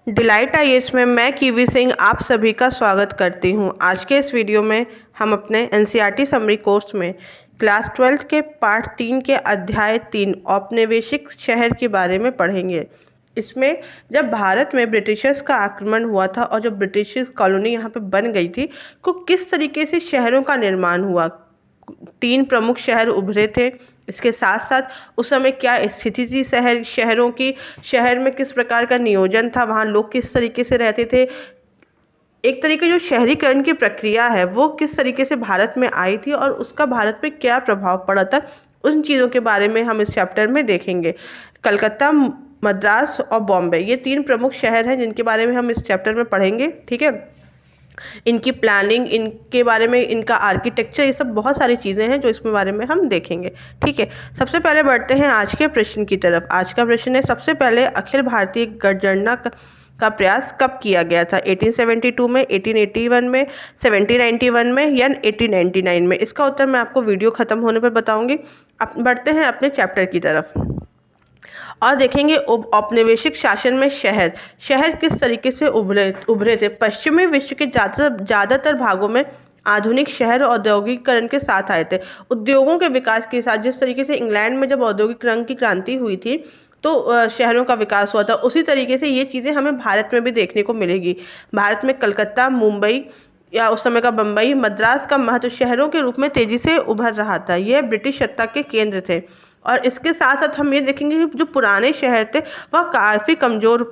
Delight IAS में मैं kiwi Singh आप सभी का स्वागत करती हूं। आज के इस वीडियो में हम अपने एनसीईआरटी समरी कोर्स में क्लास 12 के पार्ट 3 के अध्याय 3 औपनिवेशिक शहर के बारे में पढ़ेंगे। इसमें जब भारत में ब्रिटिशर्स का आक्रमण हुआ था और जब ब्रिटिश कॉलोनी यहाँ पे बन गई थी तो किस तरीके से शहरों का निर्माण हुआ, 3 प्रमुख शहर उभरे थे। इसके साथ साथ उस समय क्या स्थिति थी शहरों की, शहर में किस प्रकार का नियोजन था, वहाँ लोग किस तरीके से रहते थे, एक तरीके जो शहरीकरण की प्रक्रिया है वो किस तरीके से भारत में आई थी और उसका भारत पे क्या प्रभाव पड़ा था, उन चीज़ों के बारे में हम इस चैप्टर में देखेंगे। कलकत्ता, मद्रास और बॉम्बे, ये 3 प्रमुख शहर हैं जिनके बारे में हम इस चैप्टर में पढ़ेंगे। ठीक है, इनकी प्लानिंग, इनके बारे में, इनका आर्किटेक्चर, ये सब बहुत सारी चीज़ें हैं जो इसमें बारे में हम देखेंगे। ठीक है, सबसे पहले बढ़ते हैं आज के प्रश्न की तरफ। आज का प्रश्न है, सबसे पहले अखिल भारतीय जनगणना का प्रयास कब किया गया था? 1872 में, 1881 में, 1791 में या 1899 में? इसका उत्तर मैं आपको वीडियो ख़त्म होने पर बताऊंगी। अब बढ़ते हैं अपने चैप्टर की तरफ और देखेंगे औपनिवेशिक शासन में शहर शहर किस तरीके से उभरे थे। पश्चिमी विश्व के ज़्यादातर भागों में आधुनिक शहर औद्योगिकरण के साथ आए थे। उद्योगों के विकास के साथ, जिस तरीके से इंग्लैंड में जब औद्योगिकरण की क्रांति हुई थी तो शहरों का विकास हुआ था, उसी तरीके से ये चीज़ें हमें भारत में भी देखने को मिलेगी। भारत में कलकत्ता, मुंबई या उस समय का बम्बई, मद्रास का महत्व शहरों के रूप में तेजी से उभर रहा था। यह ब्रिटिश सत्ता के केंद्र थे और इसके साथ साथ हम ये देखेंगे कि जो पुराने शहर थे वह काफ़ी कमज़ोर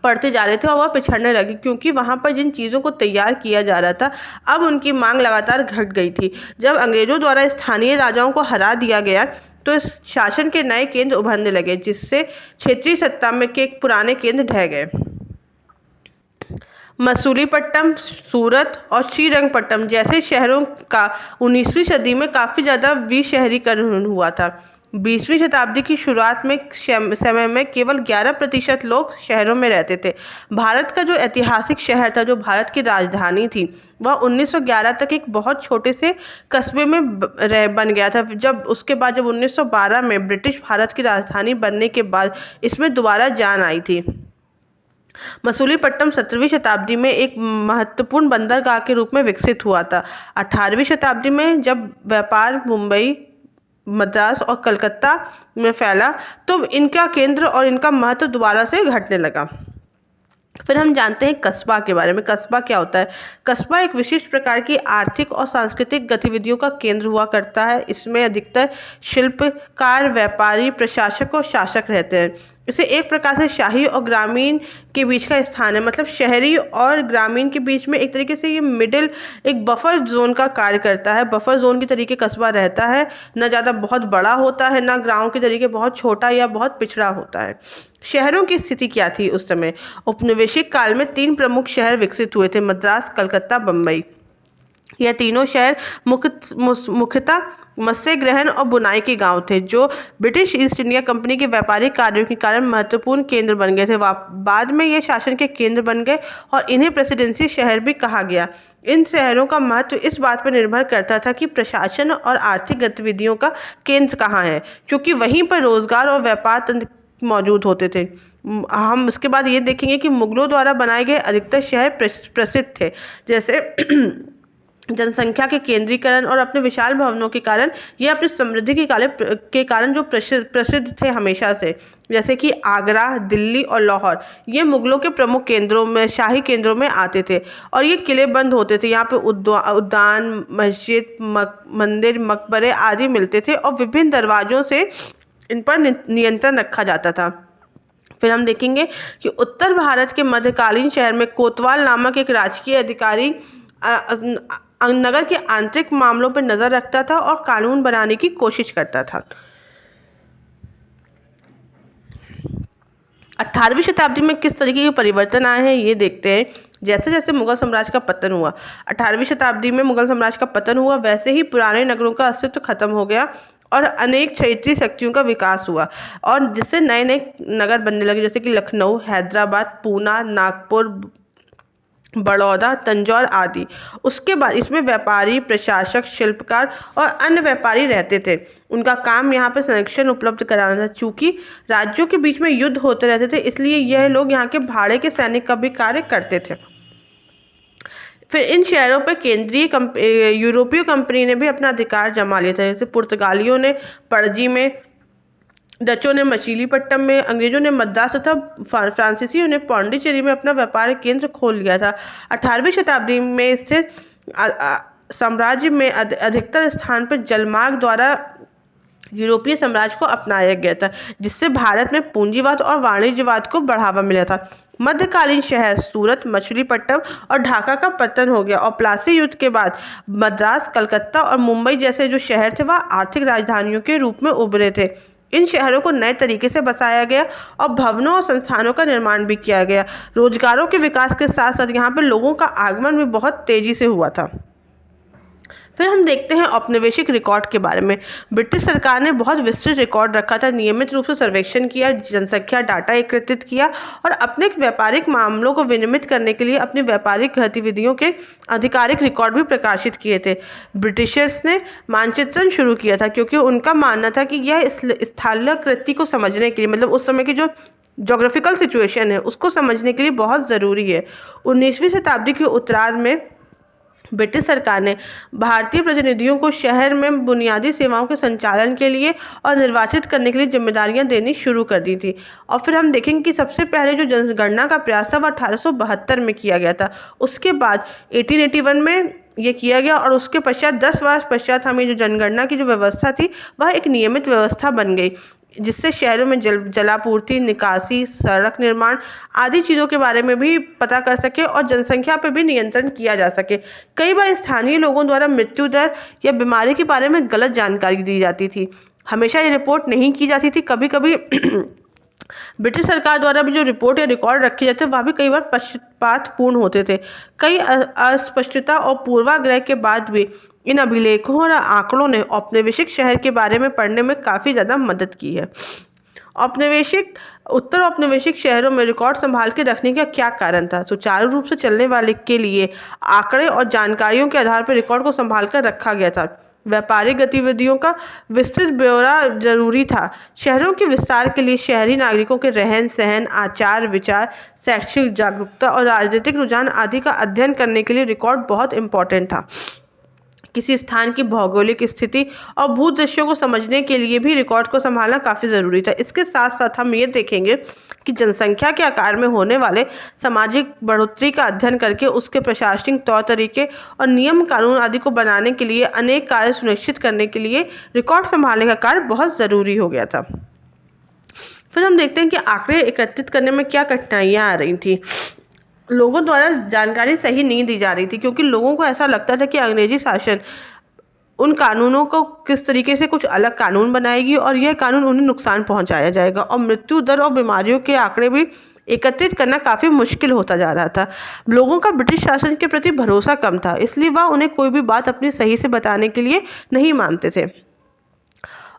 पड़ते जा रहे थे और वह पिछड़ने लगे, क्योंकि वहाँ पर जिन चीज़ों को तैयार किया जा रहा था अब उनकी मांग लगातार घट गई थी। जब अंग्रेज़ों द्वारा स्थानीय राजाओं को हरा दिया गया तो इस शासन के नए केंद्र उभरने लगे, जिससे क्षेत्रीय सत्ता में के पुराने केंद्र ढह गए। मसूलीपट्टनम, सूरत और श्रीरंगपट्टनम जैसे शहरों का 19वीं सदी में काफ़ी ज़्यादा विशहरीकरण हुआ था। 20वीं शताब्दी की शुरुआत में समय में केवल 11% लोग शहरों में रहते थे। भारत का जो ऐतिहासिक शहर था, जो भारत की राजधानी थी, वह 1911 तक एक बहुत छोटे से कस्बे में बन गया था। जब उसके बाद जब 1912 में ब्रिटिश भारत की राजधानी बनने के बाद इसमें दोबारा जान आई थी। मसूलीपट्टनम 17वीं शताब्दी में एक महत्वपूर्ण बंदरगाह के रूप में विकसित हुआ था। 18वीं शताब्दी में जब व्यापार मुंबई, मद्रास और कलकत्ता में फैला तो इनका केंद्र और इनका महत्व दोबारा से घटने लगा। फिर हम जानते हैं कस्बा के बारे में। कस्बा क्या होता है? कस्बा एक विशिष्ट प्रकार की आर्थिक और सांस्कृतिक गतिविधियों का केंद्र हुआ करता है। इसमें अधिकतर शिल्पकार, व्यापारी, प्रशासक और शासक रहते हैं। इसे एक प्रकार से शाही और ग्रामीण के बीच का स्थान है, मतलब शहरी और ग्रामीण के बीच में एक तरीके से ये मिडिल, एक बफर जोन का कार्य करता है। बफर जोन की तरीके कस्बा रहता है, न ज़्यादा बहुत बड़ा होता है, ना गाँव के तरीके बहुत छोटा या बहुत पिछड़ा होता है। शहरों की स्थिति क्या थी उस समय? औपनिवेशिक काल में 3 प्रमुख शहर विकसित हुए थे, मद्रास, कलकत्ता, बम्बई। यह तीनों शहर मुख्यतः मत्स्य ग्रहण और बुनाई के गांव थे, जो ब्रिटिश ईस्ट इंडिया कंपनी के व्यापारिक कार्यों के कारण महत्वपूर्ण केंद्र बन गए थे। बाद में ये शासन के केंद्र बन गए और इन्हें प्रेसिडेंसी शहर भी कहा गया। इन शहरों का महत्व इस बात पर निर्भर करता था कि प्रशासन और आर्थिक गतिविधियों का केंद्र कहाँ है, क्योंकि वहीं पर रोजगार और व्यापार तंत्र मौजूद होते थे। हम उसके बाद ये देखेंगे कि मुगलों द्वारा बनाए गए अधिकतर शहर प्रसिद्ध थे, जैसे जनसंख्या के केंद्रीकरण और अपने विशाल भवनों के कारण ये अपनी समृद्धि के कारण जो प्रसिद्ध थे हमेशा से, जैसे कि आगरा, दिल्ली और लाहौर, ये मुगलों के प्रमुख केंद्रों में, शाही केंद्रों में आते थे और ये किले बंद होते थे। यहाँ पे उद्यान, मस्जिद, मंदिर, मकबरे आदि मिलते थे और विभिन्न दरवाजों से इन पर नियंत्रण रखा जाता था। फिर हम देखेंगे कि उत्तर भारत के मध्यकालीन शहर में कोतवाल नामक एक राजकीय अधिकारी नगर के आंतरिक मामलों पर नजर रखता था और कानून बनाने की कोशिश करता था। 18वीं शताब्दी में किस तरीके के परिवर्तन आए हैं ये देखते हैं। जैसे जैसे मुगल साम्राज्य का पतन हुआ, 18वीं शताब्दी में मुगल साम्राज्य का पतन हुआ, वैसे ही पुराने नगरों का अस्तित्व खत्म हो गया और अनेक क्षेत्रीय शक्तियों का विकास हुआ और जिससे नए नए नगर बनने लगे, जैसे कि लखनऊ, हैदराबाद, पूना, नागपुर, बड़ौदा, तंजौर आदि। उसके बाद इसमें व्यापारी, प्रशासक, शिल्पकार और अन्य व्यापारी रहते थे। उनका काम यहाँ पे संरक्षण उपलब्ध कराना था। चूंकि राज्यों के बीच में युद्ध होते रहते थे, इसलिए यह लोग यहाँ के भाड़े के सैनिक का भी कार्य करते थे। फिर इन शहरों पर यूरोपीय कंपनी ने भी अपना अधिकार जमा लिया था। जैसे पुर्तगालियों ने पणजी में, डचों ने मछलीपट्टनम में, अंग्रेजों ने मद्रास तथा फ्रांसीसियों ने पौंडीचेरी में अपना व्यापारिक केंद्र खोल लिया था। 18वीं शताब्दी में स्थित साम्राज्य में अधिकतर स्थान पर जलमार्ग द्वारा यूरोपीय साम्राज्य को अपनाया गया था, जिससे भारत में पूंजीवाद और वाणिज्यवाद को बढ़ावा मिला था। मध्यकालीन शहर सूरत, मछलीपट्टनम और ढाका का पतन हो गया और प्लासी युद्ध के बाद मद्रास, कलकत्ता और मुंबई जैसे जो शहर थे वह आर्थिक राजधानियों के रूप में उभरे थे। इन शहरों को नए तरीके से बसाया गया और भवनों और संस्थानों का निर्माण भी किया गया। रोजगारों के विकास के साथ साथ यहाँ पर लोगों का आगमन भी बहुत तेजी से हुआ था। फिर हम देखते हैं औपनिवेशिक रिकॉर्ड के बारे में। ब्रिटिश सरकार ने बहुत विस्तृत रिकॉर्ड रखा था, नियमित रूप से सर्वेक्षण किया, जनसंख्या डाटा एकत्रित किया और अपने व्यापारिक मामलों को विनियमित करने के लिए अपनी व्यापारिक गतिविधियों के आधिकारिक रिकॉर्ड भी प्रकाशित किए थे। ब्रिटिशर्स ने मानचित्रण शुरू किया था, क्योंकि उनका मानना था कि यह स्थलाकृति को समझने के लिए, मतलब उस समय की जो जोग्राफिकल सिचुएशन है उसको समझने के लिए बहुत ज़रूरी है। 19वीं शताब्दी के उत्तरार्ध में ब्रिटिश सरकार ने भारतीय प्रतिनिधियों को शहर में बुनियादी सेवाओं के संचालन के लिए और निर्वाचित करने के लिए जिम्मेदारियां देनी शुरू कर दी थी। और फिर हम देखेंगे कि सबसे पहले जो जनगणना का प्रयास था वह 1872 में किया गया था। उसके बाद 1881 में ये किया गया और उसके पश्चात 10 वर्ष पश्चात हमें जो जनगणना की जो व्यवस्था थी वह एक नियमित व्यवस्था बन गई, जिससे शहरों में जलापूर्ति, निकासी, सड़क निर्माण आदि चीज़ों के बारे में भी पता कर सके और जनसंख्या पर भी नियंत्रण किया जा सके। कई बार स्थानीय लोगों द्वारा मृत्यु दर या बीमारी के बारे में गलत जानकारी दी जाती थी, हमेशा ये रिपोर्ट नहीं की जाती थी। कभी कभी ब्रिटिश सरकार द्वारा भी जो रिपोर्ट या रिकॉर्ड रखे जाते वह भी कई बार पक्षपातपूर्ण होते थे। कई अस्पष्टता और पूर्वाग्रह के बाद भी इन अभिलेखों और आंकड़ों ने औपनिवेशिक शहर के बारे में पढ़ने में काफ़ी ज़्यादा मदद की है। उत्तर औपनिवेशिक शहरों में रिकॉर्ड संभाल के रखने का क्या कारण था? सुचारू रूप से चलने वाले के लिए आंकड़े और जानकारियों के आधार पर रिकॉर्ड को संभाल कर रखा गया था। व्यापारिक गतिविधियों का विस्तृत ब्यौरा जरूरी था। शहरों के विस्तार के लिए शहरी नागरिकों के रहन सहन, आचार विचार, शैक्षिक जागरूकता और राजनीतिक रुझान आदि का अध्ययन करने के लिए रिकॉर्ड बहुत इंपॉर्टेंट था। किसी स्थान की भौगोलिक स्थिति और भूदृश्यों को समझने के लिए भी रिकॉर्ड को संभालना काफ़ी ज़रूरी था। इसके साथ साथ हम ये देखेंगे कि जनसंख्या के आकार में होने वाले सामाजिक बढ़ोतरी का अध्ययन करके उसके प्रशासनिक तौर तरीके और नियम कानून आदि को बनाने के लिए अनेक कार्य सुनिश्चित करने के लिए रिकॉर्ड संभालने का कार्य बहुत ज़रूरी हो गया था। फिर हम देखते हैं कि आंकड़े एकत्रित करने में क्या कठिनाइयाँ आ रही थी। लोगों द्वारा जानकारी सही नहीं दी जा रही थी, क्योंकि लोगों को ऐसा लगता था कि अंग्रेजी शासन उन कानूनों को किस तरीके से कुछ अलग कानून बनाएगी और यह कानून उन्हें नुकसान पहुंचाया जाएगा, और मृत्यु दर और बीमारियों के आंकड़े भी एकत्रित करना काफ़ी मुश्किल होता जा रहा था। लोगों का ब्रिटिश शासन के प्रति भरोसा कम था, इसलिए वह उन्हें कोई भी बात अपनी सही से बताने के लिए नहीं मानते थे।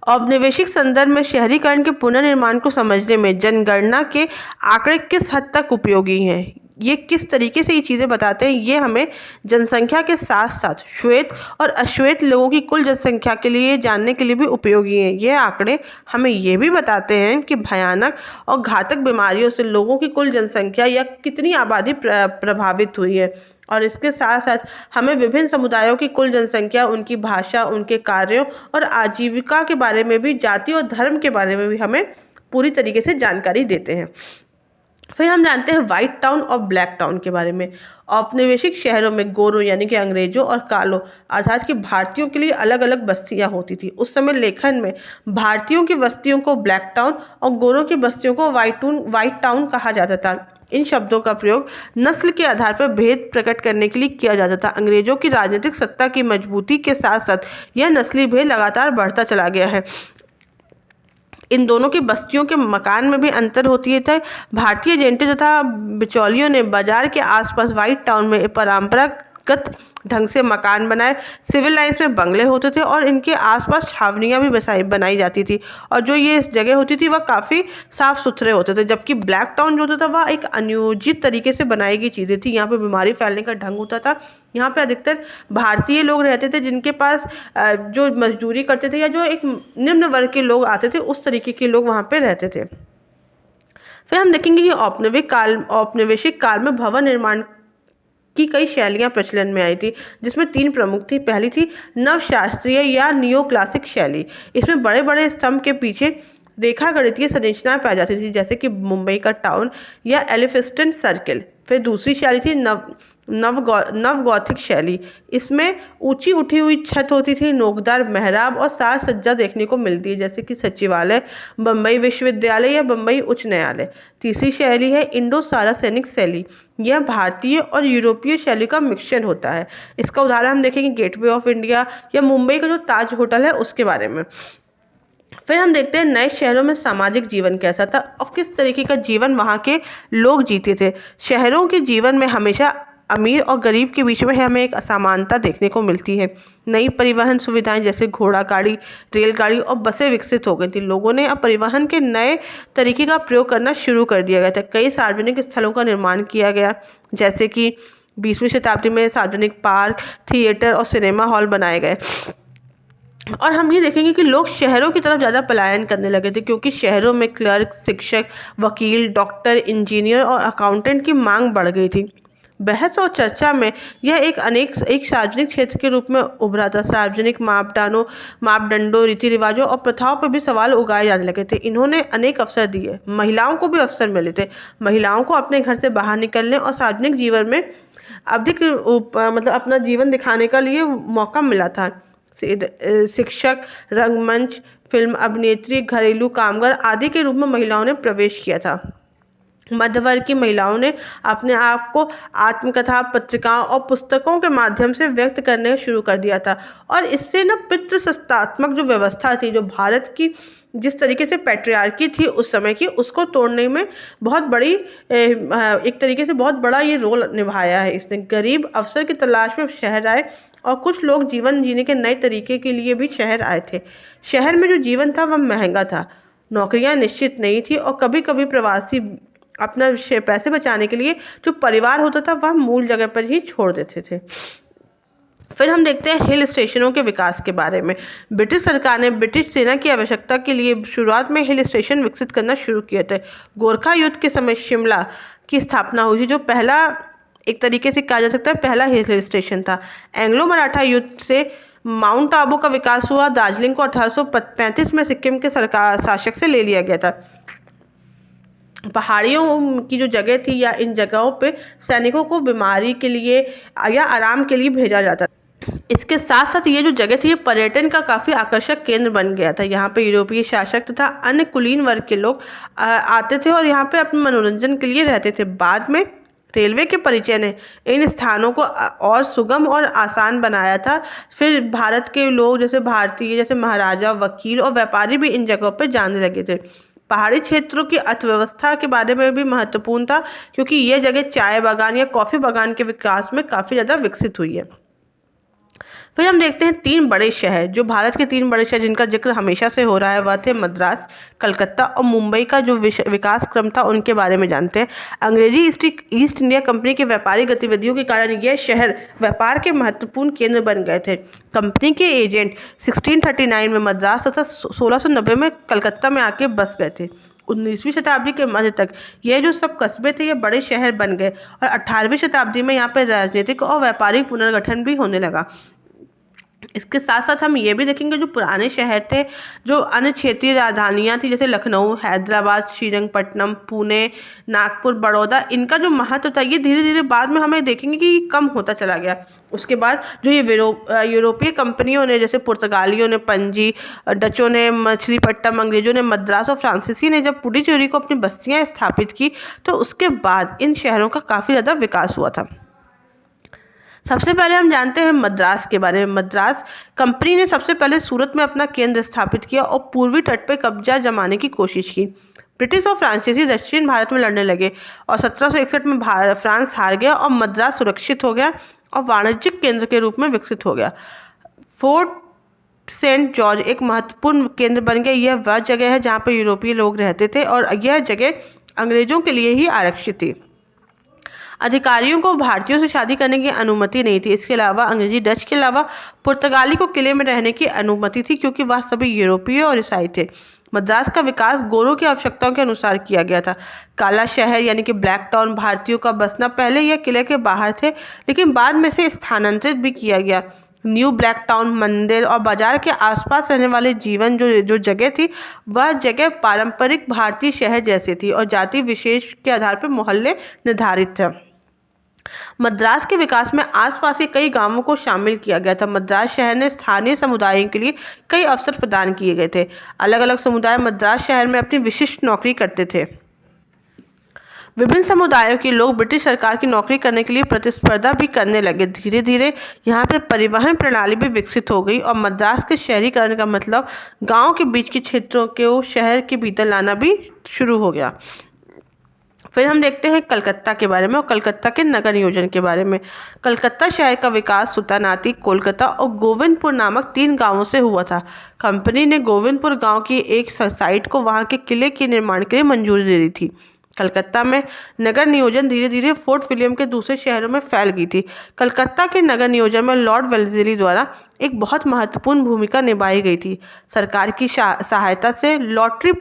औपनिवेशिक संदर्भ में शहरीकरण के पुनर्निर्माण को समझने में जनगणना के आंकड़े किस हद तक उपयोगी हैं, ये किस तरीके से ये चीज़ें बताते हैं, ये हमें जनसंख्या के साथ साथ श्वेत और अश्वेत लोगों की कुल जनसंख्या के लिए जानने के लिए भी उपयोगी हैं। ये आंकड़े हमें ये भी बताते हैं कि भयानक और घातक बीमारियों से लोगों की कुल जनसंख्या या कितनी आबादी प्रभावित हुई है, और इसके साथ साथ हमें विभिन्न समुदायों की कुल जनसंख्या, उनकी भाषा, उनके कार्यों और आजीविका के बारे में भी, जाति और धर्म के बारे में भी हमें पूरी तरीके से जानकारी देते हैं। फिर हम जानते हैं व्हाइट टाउन और ब्लैक टाउन के बारे में। औपनिवेशिक शहरों में गोरों यानी कि अंग्रेजों और कालों अर्थात कि भारतीयों के लिए अलग अलग बस्तियां होती थी। उस समय लेखन में भारतीयों की बस्तियों को ब्लैक टाउन और गोरों की बस्तियों को व्हाइट टाउन कहा जाता था। इन शब्दों का प्रयोग नस्ल के आधार पर भेद प्रकट करने के लिए किया जाता था। अंग्रेजों की राजनीतिक सत्ता की मजबूती के साथ साथ यह नस्ली भेद लगातार बढ़ता चला गया है। इन दोनों की बस्तियों के मकान में भी अंतर होती है। भारतीय एजेंटों तथा बिचौलियों ने बाजार के आसपास व्हाइट टाउन में ढंग से मकान बनाए, सिविल लाइन्स में बंगले होते थे और इनके आसपास छावनियाँ भी बनाई जाती थी। और जो ये जगह होती थी वह काफ़ी साफ़ सुथरे होते थे, जबकि ब्लैक टाउन जो होता था वह एक अनियोजित तरीके से बनाई गई चीज़ें थी। यहाँ पे बीमारी फैलने का ढंग होता था। यहाँ पे अधिकतर भारतीय लोग रहते थे, जिनके पास जो मजदूरी करते थे या जो एक निम्न वर्ग के लोग आते थे, उस तरीके के लोग वहाँ पे रहते थे। फिर हम देखेंगे कि औपनिवेशिक काल में भवन निर्माण की कई शैलियाँ प्रचलन में आई थी, जिसमें 3 प्रमुख थी। पहली थी नवशास्त्रीय या नियो क्लासिक शैली। इसमें बड़े बड़े स्तंभ के पीछे रेखा गणितीय संरचनाएं पाई जाती थी, जैसे कि मुंबई का टाउन या एलिफिंस्टन सर्किल। फिर दूसरी शैली थी नव गॉथिक शैली। इसमें ऊंची उठी हुई छत होती थी, नोकदार मेहराब और साज सज्जा देखने को मिलती है, जैसे कि सचिवालय, बम्बई विश्वविद्यालय या बम्बई उच्च न्यायालय। तीसरी शैली है इंडो सारासेनिक शैली। यह भारतीय और यूरोपीय शैली का मिश्रण होता है। इसका उदाहरण हम देखेंगे गेटवे ऑफ इंडिया या मुंबई का जो ताज होटल है उसके बारे में। फिर हम देखते हैं नए शहरों में सामाजिक जीवन कैसा था और किस तरीके का जीवन वहाँ के लोग जीते थे। शहरों के जीवन में हमेशा अमीर और गरीब के बीच में हमें एक असमानता देखने को मिलती है। नई परिवहन सुविधाएं जैसे घोड़ा गाड़ी, रेलगाड़ी और बसें विकसित हो गई थी। लोगों ने अब परिवहन के नए तरीके का प्रयोग करना शुरू कर दिया गया था। कई सार्वजनिक स्थलों का निर्माण किया गया, जैसे कि 20वीं शताब्दी में सार्वजनिक पार्क, थिएटर और सिनेमा हॉल बनाए गए। और हम ये देखेंगे कि लोग शहरों की तरफ ज़्यादा पलायन करने लगे थे, क्योंकि शहरों में क्लर्क, शिक्षक, वकील, डॉक्टर, इंजीनियर और अकाउंटेंट की मांग बढ़ गई थी। बहस और चर्चा में यह एक सार्वजनिक क्षेत्र के रूप में उभरा था। सार्वजनिक मापदंडों, रीति रिवाजों और प्रथाओं पर भी सवाल उगाए जाने लगे थे। इन्होंने अनेक अवसर दिए, महिलाओं को भी अवसर मिले थे। महिलाओं को अपने घर से बाहर निकलने और सार्वजनिक जीवन में अधिक अपना जीवन दिखाने का लिए मौका मिला था। शिक्षक, रंगमंच, फिल्म अभिनेत्री, घरेलू कामगार आदि के रूप में महिलाओं ने प्रवेश किया था। मध्य वर्ग की महिलाओं ने अपने आप को आत्मकथा, पत्रिकाओं और पुस्तकों के माध्यम से व्यक्त करने शुरू कर दिया था। और इससे पितृसत्तात्मक जो व्यवस्था थी, जो भारत की जिस तरीके से पैट्रियार्की थी उस समय की, उसको तोड़ने में बहुत बड़ी एक तरीके से बहुत बड़ा ये रोल निभाया है इसने। गरीब अवसर की तलाश में शहर आए और कुछ लोग जीवन जीने के नए तरीके के लिए भी शहर आए थे। शहर में जो जीवन था वह महंगा था, नौकरियां निश्चित नहीं थी और कभी कभी प्रवासी अपना पैसे बचाने के लिए जो परिवार होता था वह मूल जगह पर ही छोड़ देते थे। फिर हम देखते हैं हिल स्टेशनों के विकास के बारे में। ब्रिटिश सरकार ने ब्रिटिश सेना की आवश्यकता के लिए शुरुआत में हिल स्टेशन विकसित करना शुरू किए थे। गोरखा युद्ध के समय शिमला की स्थापना हुई थी, जो पहला एक तरीके से कहा जा सकता है पहला हिल स्टेशन था। एंग्लो मराठा युद्ध से माउंट आबू का विकास हुआ। दार्जिलिंग को 1835 में सिक्किम के शासक से ले लिया गया था। पहाड़ियों की जो जगह थी या इन जगहों पे सैनिकों को बीमारी के लिए या आराम के लिए भेजा जाता था। इसके साथ साथ ये जो जगह थी ये पर्यटन का काफ़ी आकर्षक केंद्र बन गया था। यहाँ पे यूरोपीय शासक तथा अन्य कुलीन वर्ग के लोग आते थे और यहाँ पे अपने मनोरंजन के लिए रहते थे। बाद में रेलवे के परिचय ने इन स्थानों को और सुगम और आसान बनाया था। फिर भारत के लोग जैसे महाराजा, वकील और व्यापारी भी इन जगहों पर जाने लगे थे। पहाड़ी क्षेत्रों की अर्थव्यवस्था के बारे में भी महत्वपूर्ण था, क्योंकि यह जगह चाय बागान या कॉफ़ी बागान के विकास में काफ़ी ज़्यादा विकसित हुई है। फिर हम देखते हैं 3 बड़े शहर, जो भारत के 3 बड़े शहर जिनका जिक्र हमेशा से हो रहा है वह थे मद्रास, कलकत्ता और मुंबई का जो विकास क्रम था उनके बारे में जानते हैं। अंग्रेजी ईस्ट इंडिया कंपनी के व्यापारिक गतिविधियों के कारण यह शहर व्यापार के महत्वपूर्ण केंद्र बन गए थे। कंपनी के एजेंट 1639 में मद्रास तथा 1690 में कलकत्ता में आके बस गए थे। 19वीं शताब्दी के मध्य तक ये जो सब कस्बे थे ये बड़े शहर बन गए और 18वीं शताब्दी में यहाँ पर राजनीतिक और व्यापारिक पुनर्गठन भी होने लगा। इसके साथ साथ हम ये भी देखेंगे जो पुराने शहर थे, जो अन्य क्षेत्रीय राजधानियाँ थी जैसे लखनऊ, हैदराबाद, श्रीरंगपट्टनम, पुणे, नागपुर, बड़ौदा, इनका जो महत्व था ये धीरे धीरे बाद में हमें देखेंगे कि कम होता चला गया। उसके बाद जो ये यूरोपीय कंपनियों ने, जैसे पुर्तगालियों ने पणजी, डचों ने मछलीपट्टनम, अंग्रेजों ने मद्रास और फ्रांसीसी ने जब पुडुचेरी को अपनी बस्तियाँ स्थापित की तो उसके बाद इन शहरों का काफ़ी ज़्यादा विकास हुआ था। सबसे पहले हम जानते हैं मद्रास के बारे में। मद्रास कंपनी ने सबसे पहले सूरत में अपना केंद्र स्थापित किया और पूर्वी तट पर कब्जा जमाने की कोशिश की। ब्रिटिश और फ्रांसीसी दक्षिण भारत में लड़ने लगे और 1761 में फ्रांस हार गया और मद्रास सुरक्षित हो गया और वाणिज्यिक केंद्र के रूप में विकसित हो गया। फोर्ट सेंट जॉर्ज एक महत्वपूर्ण केंद्र बन गया। यह वह जगह है जहाँ पर यूरोपीय लोग रहते थे और यह जगह अंग्रेजों के लिए ही आरक्षित थी। अधिकारियों को भारतीयों से शादी करने की अनुमति नहीं थी। इसके अलावा अंग्रेजी डच के अलावा पुर्तगाली को किले में रहने की अनुमति थी, क्योंकि वह सभी यूरोपीय और ईसाई थे। मद्रास का विकास गोरों की आवश्यकताओं के अनुसार किया गया था। काला शहर यानी कि ब्लैक टाउन भारतीयों का बसना पहले यह किले के बाहर थे, लेकिन बाद में से स्थानांतरित भी किया गया। न्यू ब्लैक टाउन मंदिर और बाजार के आसपास रहने वाले जीवन जो जगह थी, वह जगह पारंपरिक भारतीय शहर जैसी थी और जाति विशेष के आधार पर मोहल्ले निर्धारित थे। मद्रास के विकास में आसपास के कई गांवों को शामिल किया गया था। मद्रास शहर ने स्थानीय समुदायों के लिए कई अवसर प्रदान किए गए थे। अलग अलग समुदाय मद्रास शहर में अपनी विशिष्ट नौकरी करते थे। विभिन्न समुदायों के लोग ब्रिटिश सरकार की नौकरी करने के लिए प्रतिस्पर्धा भी करने लगे। धीरे धीरे यहाँ पे परिवहन प्रणाली भी विकसित हो गई और मद्रास के शहरीकरण का मतलब गांव के बीच के क्षेत्रों को शहर के भीतर लाना भी शुरू हो गया। फिर हम देखते हैं कलकत्ता के बारे में और कलकत्ता के नगर नियोजन के बारे में। कलकत्ता शहर का विकास सुल्तानाती, कोलकाता और गोविंदपुर नामक 3 गांवों से हुआ था। कंपनी ने गोविंदपुर गांव की एक साइट को वहां के किले के निर्माण के लिए मंजूरी दे दी थी। कलकत्ता में नगर नियोजन धीरे धीरे फोर्ट विलियम के दूसरे शहरों में फैल गई थी। कलकत्ता के नगर नियोजन में लॉर्ड वेल्लेस्ली द्वारा एक बहुत महत्वपूर्ण भूमिका निभाई गई थी। सरकार की सहायता से लॉटरी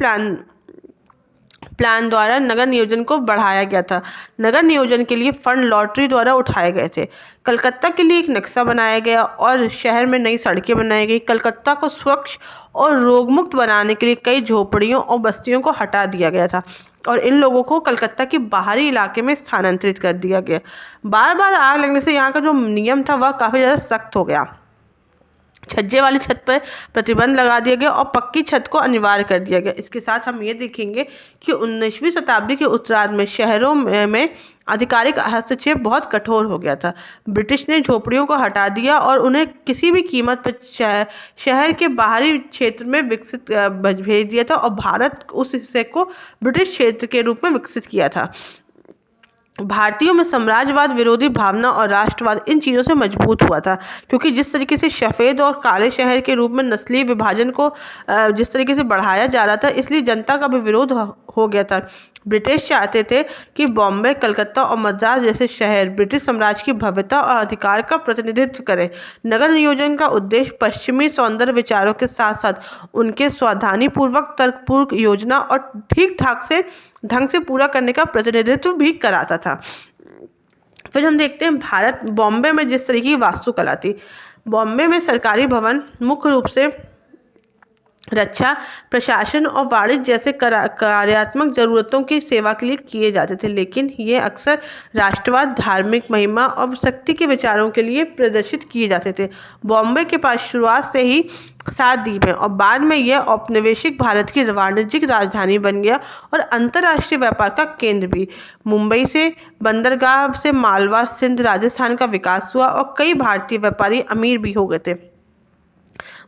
प्लान द्वारा नगर नियोजन को बढ़ाया गया था। नगर नियोजन के लिए फंड लॉटरी द्वारा उठाए गए थे। कलकत्ता के लिए एक नक्शा बनाया गया और शहर में नई सड़कें बनाई गई। कलकत्ता को स्वच्छ और रोगमुक्त बनाने के लिए कई झोपड़ियों और बस्तियों को हटा दिया गया था और इन लोगों को कलकत्ता के बाहरी इलाके में स्थानांतरित कर दिया गया। बार बार आग लगने से यहाँ का जो नियम था वह काफ़ी ज़्यादा सख्त हो गया। छज्जे वाली छत पर प्रतिबंध लगा दिया गया और पक्की छत को अनिवार्य कर दिया गया। इसके साथ हम ये देखेंगे कि 19वीं शताब्दी के उत्तरार्ध में शहरों में आधिकारिक हस्तक्षेप बहुत कठोर हो गया था। ब्रिटिश ने झोपड़ियों को हटा दिया और उन्हें किसी भी कीमत पर शहर के बाहरी क्षेत्र में विकसित भेज दिया था और भारत उस हिस्से को ब्रिटिश क्षेत्र के रूप में विकसित किया था। भारतीयों में साम्राज्यवाद विरोधी भावना और राष्ट्रवाद इन चीज़ों से मजबूत हुआ था, क्योंकि जिस तरीके से सफ़ेद और काले शहर के रूप में नस्लीय विभाजन को जिस तरीके से बढ़ाया जा रहा था, इसलिए जनता का भी विरोध हो गया था। ब्रिटिश चाहते थे कि बॉम्बे, कलकत्ता और मद्रास जैसे शहर ब्रिटिश साम्राज्य की भव्यता और अधिकार का प्रतिनिधित्व करें। नगर नियोजन का उद्देश्य पश्चिमी सौंदर्य विचारों के साथ साथ उनके सावधानीपूर्वक, तर्कपूर्ण योजना और ठीक ठाक से ढंग से पूरा करने का प्रतिनिधित्व भी कराता था। फिर हम देखते हैं भारत बॉम्बे में जिस तरीके की वास्तुकला थी। बॉम्बे में सरकारी भवन मुख्य रूप से रक्षा, प्रशासन और वाणिज्य जैसे कार्यात्मक जरूरतों की सेवा के लिए किए जाते थे, लेकिन ये अक्सर राष्ट्रवाद, धार्मिक महिमा और शक्ति के विचारों के लिए प्रदर्शित किए जाते थे। बॉम्बे के पास शुरुआत से ही 7 द्वीप हैं और बाद में यह औपनिवेशिक भारत की वाणिज्यिक राजधानी बन गया और अंतर्राष्ट्रीय व्यापार का केंद्र भी। मुंबई से बंदरगाह से मालवा, सिंध, राजस्थान का विकास हुआ और कई भारतीय व्यापारी अमीर भी हो गए थे।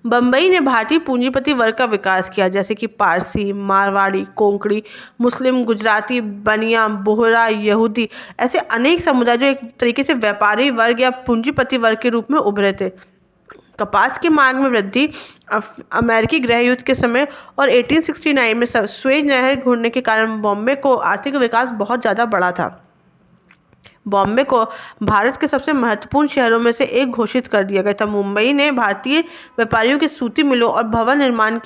बम्बई ने भारतीय पूंजीपति वर्ग का विकास किया, जैसे कि पारसी, मारवाड़ी, कोंकणी, मुस्लिम, गुजराती, बनिया, बोहरा, यहूदी, ऐसे अनेक समुदाय जो एक तरीके से व्यापारी वर्ग या पूंजीपति वर्ग के रूप में उभरे थे। कपास के मांग में वृद्धि, अमेरिकी गृह युद्ध के समय और 1869 में स्वेज नहर घुरने के कारण बॉम्बे को आर्थिक विकास बहुत ज़्यादा बढ़ा था। बॉम्बे को भारत के सबसे महत्वपूर्ण शहरों में से एक घोषित कर दिया गया था। मुंबई ने भारतीय व्यापारियों की सूती मिलों और भवन निर्माण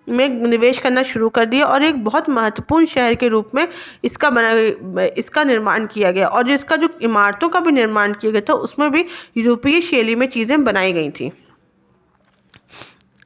में निवेश करना शुरू कर दिया और एक बहुत महत्वपूर्ण शहर के रूप में इसका निर्माण किया गया और इसका जो इमारतों का भी निर्माण किया गया था उसमें भी यूरोपीय शैली में चीज़ें बनाई गई थी।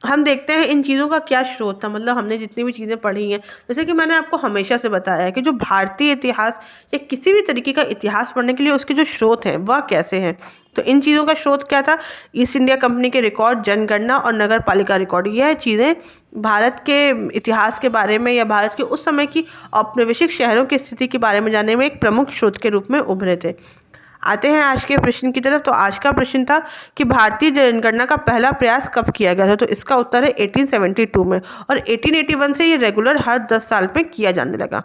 हम देखते हैं इन चीज़ों का क्या स्रोत था, मतलब हमने जितनी भी चीज़ें पढ़ी हैं, जैसे कि मैंने आपको हमेशा से बताया है कि जो भारतीय इतिहास या किसी भी तरीके का इतिहास पढ़ने के लिए उसके जो स्रोत हैं वह कैसे हैं। तो इन चीज़ों का स्रोत क्या था? ईस्ट इंडिया कंपनी के रिकॉर्ड, जनगणना और नगर पालिका रिकॉर्ड। यह चीज़ें भारत के इतिहास के बारे में या भारत के उस समय की औपनिवेशिक शहरों की स्थिति के बारे में जानने में एक प्रमुख स्रोत के रूप में उभरे थे। आते हैं आज के प्रश्न की तरफ। तो आज का प्रश्न था कि भारतीय जनगणना का पहला प्रयास कब किया गया था? तो इसका उत्तर है 1872 में और 1881 से ये रेगुलर हर 10 साल में किया जाने लगा।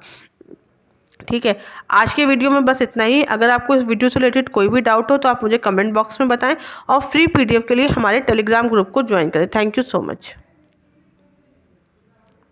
ठीक है, आज के वीडियो में बस इतना ही। अगर आपको इस वीडियो से रिलेटेड कोई भी डाउट हो तो आप मुझे कमेंट बॉक्स में बताएं और फ्री PDF के लिए हमारे टेलीग्राम ग्रुप को ज्वाइन करें। Thank you so much.